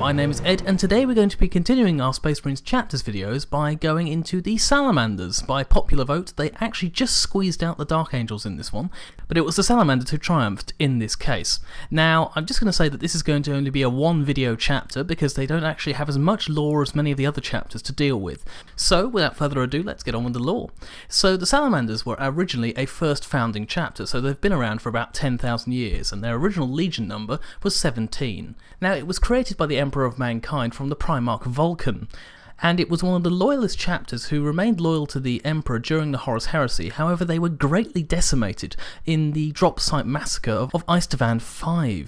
my name is Ed, and today we're going to be continuing our Space Marine Chapters videos by going into the Salamanders. By popular vote, they actually just squeezed out the Dark Angels in this one, but it was the Salamanders who triumphed in this case. Now, I'm just going to say that this is going to only be a one video chapter because they don't actually have as much lore as many of the other chapters to deal with. So, without further ado, let's get on with the lore. So, the Salamanders were originally a first founding chapter, so they've been around for about 10,000 years, and their original legion number was 17. Now, it was created by the Emperor of Mankind from the Primarch Vulcan, and it was one of the loyalist chapters who remained loyal to the Emperor during the Horus Heresy. However, they were greatly decimated in the drop site massacre of Eistevan V.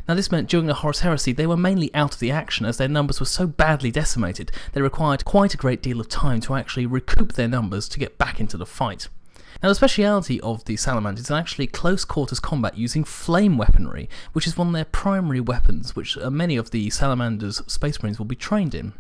Now, this meant during the Horus Heresy they were mainly out of the action as their numbers were so badly decimated they required quite a great deal of time to actually recoup their numbers to get back into the fight. Now, the speciality of the Salamanders is actually close quarters combat using flame weaponry, which is one of their primary weapons, which many of the Salamanders' Space Marines will be trained in.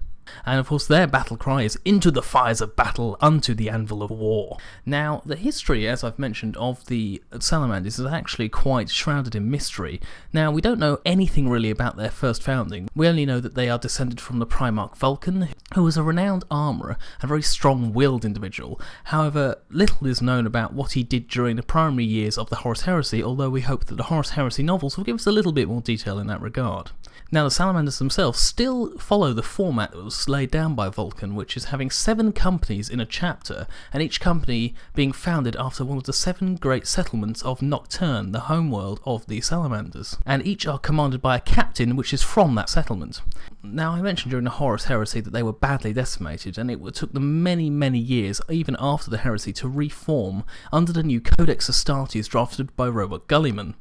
And of course their battle cry is "Into the fires of battle, unto the anvil of war." Now, the history, as I've mentioned, of the Salamanders is actually quite shrouded in mystery. Now, we don't know anything really about their first founding. We only know that they are descended from the Primarch Vulcan, who was a renowned armourer and very strong-willed individual. However, little is known about what he did during the primary years of the Horus Heresy, although we hope that the Horus Heresy novels will give us a little bit more detail in that regard. Now, the Salamanders themselves still follow the format that was laid down by Vulcan, which is having 7 companies in a chapter, and each company being founded after one of the 7 great settlements of Nocturne, the homeworld of the Salamanders, and each are commanded by a captain which is from that settlement. Now, I mentioned during the Horus Heresy that they were badly decimated, and it took them many years, even after the heresy, to reform under the new Codex Astartes drafted by Robert Gulliman.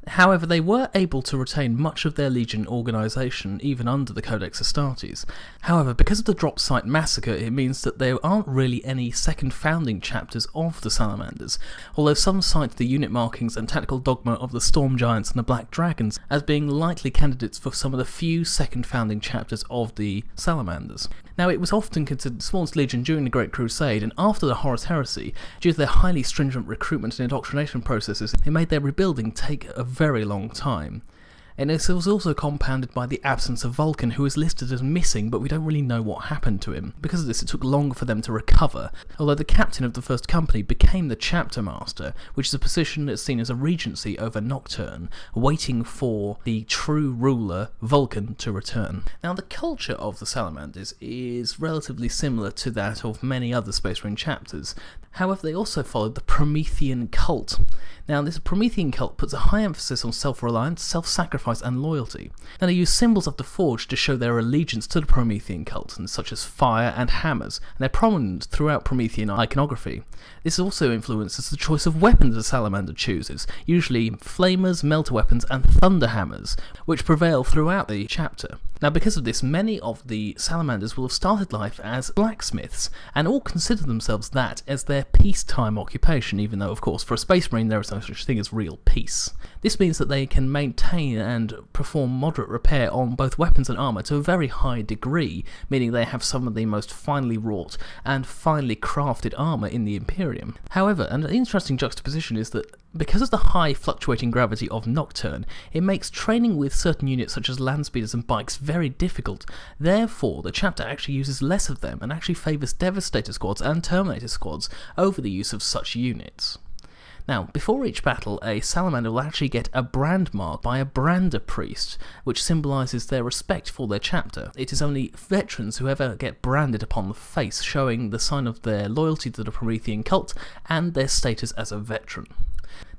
However, they were able to retain much of their Legion organisation even under the Codex Astartes. However, because of the drop site massacre, it means that there aren't really any second founding chapters of the Salamanders, although some cite the unit markings and tactical dogma of the Storm Giants and the Black Dragons as being likely candidates for some of the few second founding chapters of the Salamanders. Now, it was often considered the smallest legion during the Great Crusade, and after the Horus Heresy, due to their highly stringent recruitment and indoctrination processes, it made their rebuilding take a very long time. And this was also compounded by the absence of Vulcan, who is listed as missing, but we don't really know what happened to him. Because of this, it took longer for them to recover, although the captain of the first company became the chapter master, which is a position that's seen as a regency over Nocturne, waiting for the true ruler, Vulcan, to return. Now, the culture of the Salamanders is relatively similar to that of many other Space Marine chapters. However, they also followed the Promethean cult. Now, this Promethean cult puts a high emphasis on self-reliance, self-sacrifice and loyalty. Now, they use symbols of the Forge to show their allegiance to the Promethean cult, such as fire and hammers, and they're prominent throughout Promethean iconography. This also influences the choice of weapons the Salamander chooses, usually flamers, melter weapons and thunder hammers, which prevail throughout the chapter. Now, because of this, many of the Salamanders will have started life as blacksmiths, and all consider themselves that as their peacetime occupation, even though, of course, for a Space Marine there is no such thing as real peace. This means that they can maintain and perform moderate repair on both weapons and armour to a very high degree, meaning they have some of the most finely wrought and finely crafted armour in the Imperium. However, an interesting juxtaposition is that because of the high fluctuating gravity of Nocturne, it makes training with certain units such as land speeders and bikes very difficult. Therefore, the chapter actually uses less of them and actually favours Devastator squads and Terminator squads over the use of such units. Now, before each battle, a Salamander will actually get a brand mark by a brander priest, which symbolises their respect for their chapter. It is only veterans who ever get branded upon the face, showing the sign of their loyalty to the Promethean cult and their status as a veteran.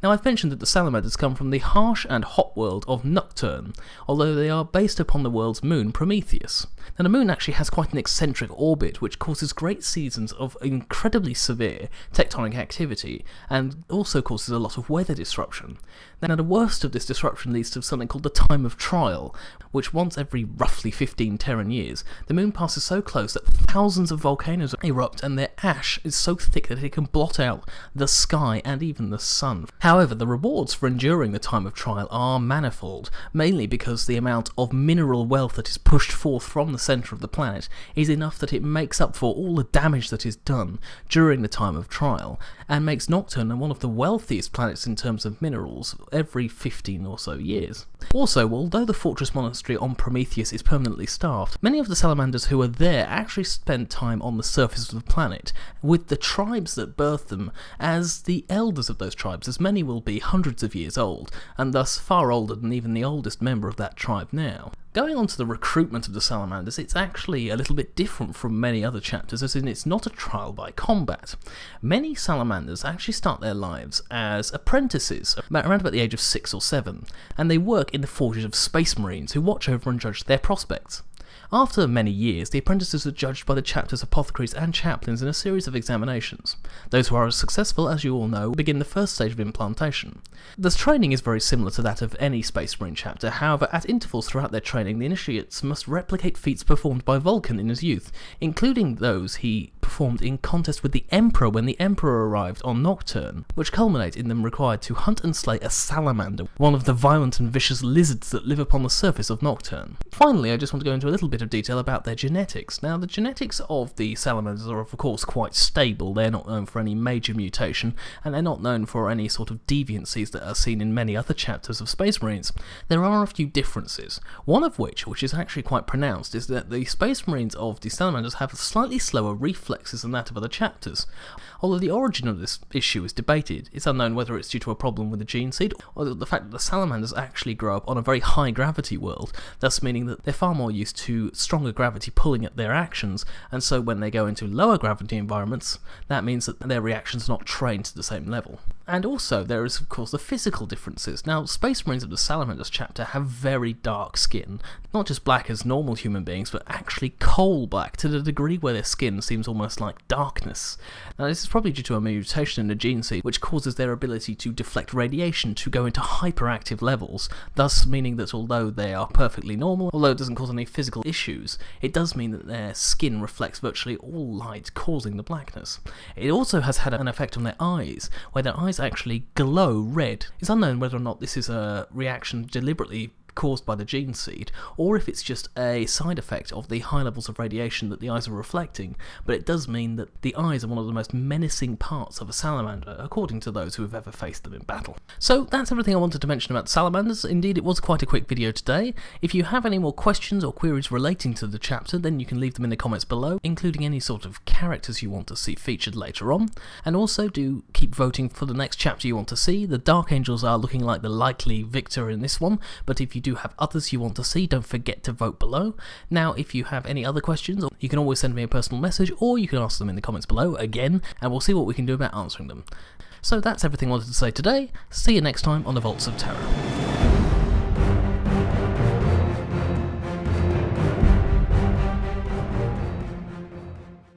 Now, I've mentioned that the Salamanders come from the harsh and hot world of Nocturne, although they are based upon the world's moon, Prometheus. Now, the moon actually has quite an eccentric orbit, which causes great seasons of incredibly severe tectonic activity, and also causes a lot of weather disruption. Now, the worst of this disruption leads to something called the time of trial, which once every roughly 15 Terran years, the moon passes so close that thousands of volcanoes erupt and their ash is so thick that it can blot out the sky and even the sun. However, the rewards for enduring the time of trial are manifold, mainly because the amount of mineral wealth that is pushed forth from the centre of the planet is enough that it makes up for all the damage that is done during the time of trial, and makes Nocturne one of the wealthiest planets in terms of minerals every 15 or so years. Also, although the fortress monastery on Prometheus is permanently staffed, many of the salamanders who are there actually spend time on the surface of the planet, with the tribes that birthed them as the elders of those tribes, as many will be hundreds of years old, and thus far older than even the oldest member of that tribe now. Going on to the recruitment of the salamanders, it's actually a little bit different from many other chapters, as in it's not a trial by combat. Many salamanders actually start their lives as apprentices, around about the age of 6 or 7, and they work in the forges of Space Marines, who watch over and judge their prospects. After many years, the apprentices are judged by the chapter's apothecaries and chaplains in a series of examinations. Those who are as successful, as you all know, begin the first stage of implantation. The training is very similar to that of any Space Marine chapter, however, at intervals throughout their training, the initiates must replicate feats performed by Vulcan in his youth, including those he performed in contest with the Emperor when the Emperor arrived on Nocturne, which culminate in them required to hunt and slay a salamander, one of the violent and vicious lizards that live upon the surface of Nocturne. Finally, I just want to go into a little bit of detail about their genetics. Now, the genetics of the salamanders are of course quite stable. They're not known for any major mutation, and they're not known for any sort of deviancies that are seen in many other chapters of Space Marines. There are a few differences, one of which is actually quite pronounced, is that the Space Marines of the salamanders have slightly slower reflexes than that of other chapters. Although the origin of this issue is debated, it's unknown whether it's due to a problem with the gene seed, or the fact that the salamanders actually grow up on a very high gravity world, thus meaning that they're far more used to stronger gravity pulling at their actions, and so when they go into lower gravity environments, that means that their reactions are not trained to the same level. And also, there is of course the physical differences. Now, Space Marines of the Salamanders chapter have very dark skin, not just black as normal human beings, but actually coal black, to the degree where their skin seems almost like darkness. Now, this is probably due to a mutation in the gene seed, which causes their ability to deflect radiation to go into hyperactive levels, thus meaning that although they are perfectly normal, although it doesn't cause any physical issues, it does mean that their skin reflects virtually all light, causing the blackness. It also has had an effect on their eyes, where their eyes actually glow red. It's unknown whether or not this is a reaction deliberately caused by the gene seed, or if it's just a side effect of the high levels of radiation that the eyes are reflecting, but it does mean that the eyes are one of the most menacing parts of a salamander, according to those who have ever faced them in battle. So that's everything I wanted to mention about salamanders. Indeed, it was quite a quick video today. If you have any more questions or queries relating to the chapter, then you can leave them in the comments below, including any sort of characters you want to see featured later on, and also do keep voting for the next chapter you want to see. The Dark Angels are looking like the likely victor in this one, but if you do have others you want to see, don't forget to vote below. Now, if you have any other questions, you can always send me a personal message, or you can ask them in the comments below again, and we'll see what we can do about answering them. So that's everything I wanted to say today. See you next time on the Vaults of Terra.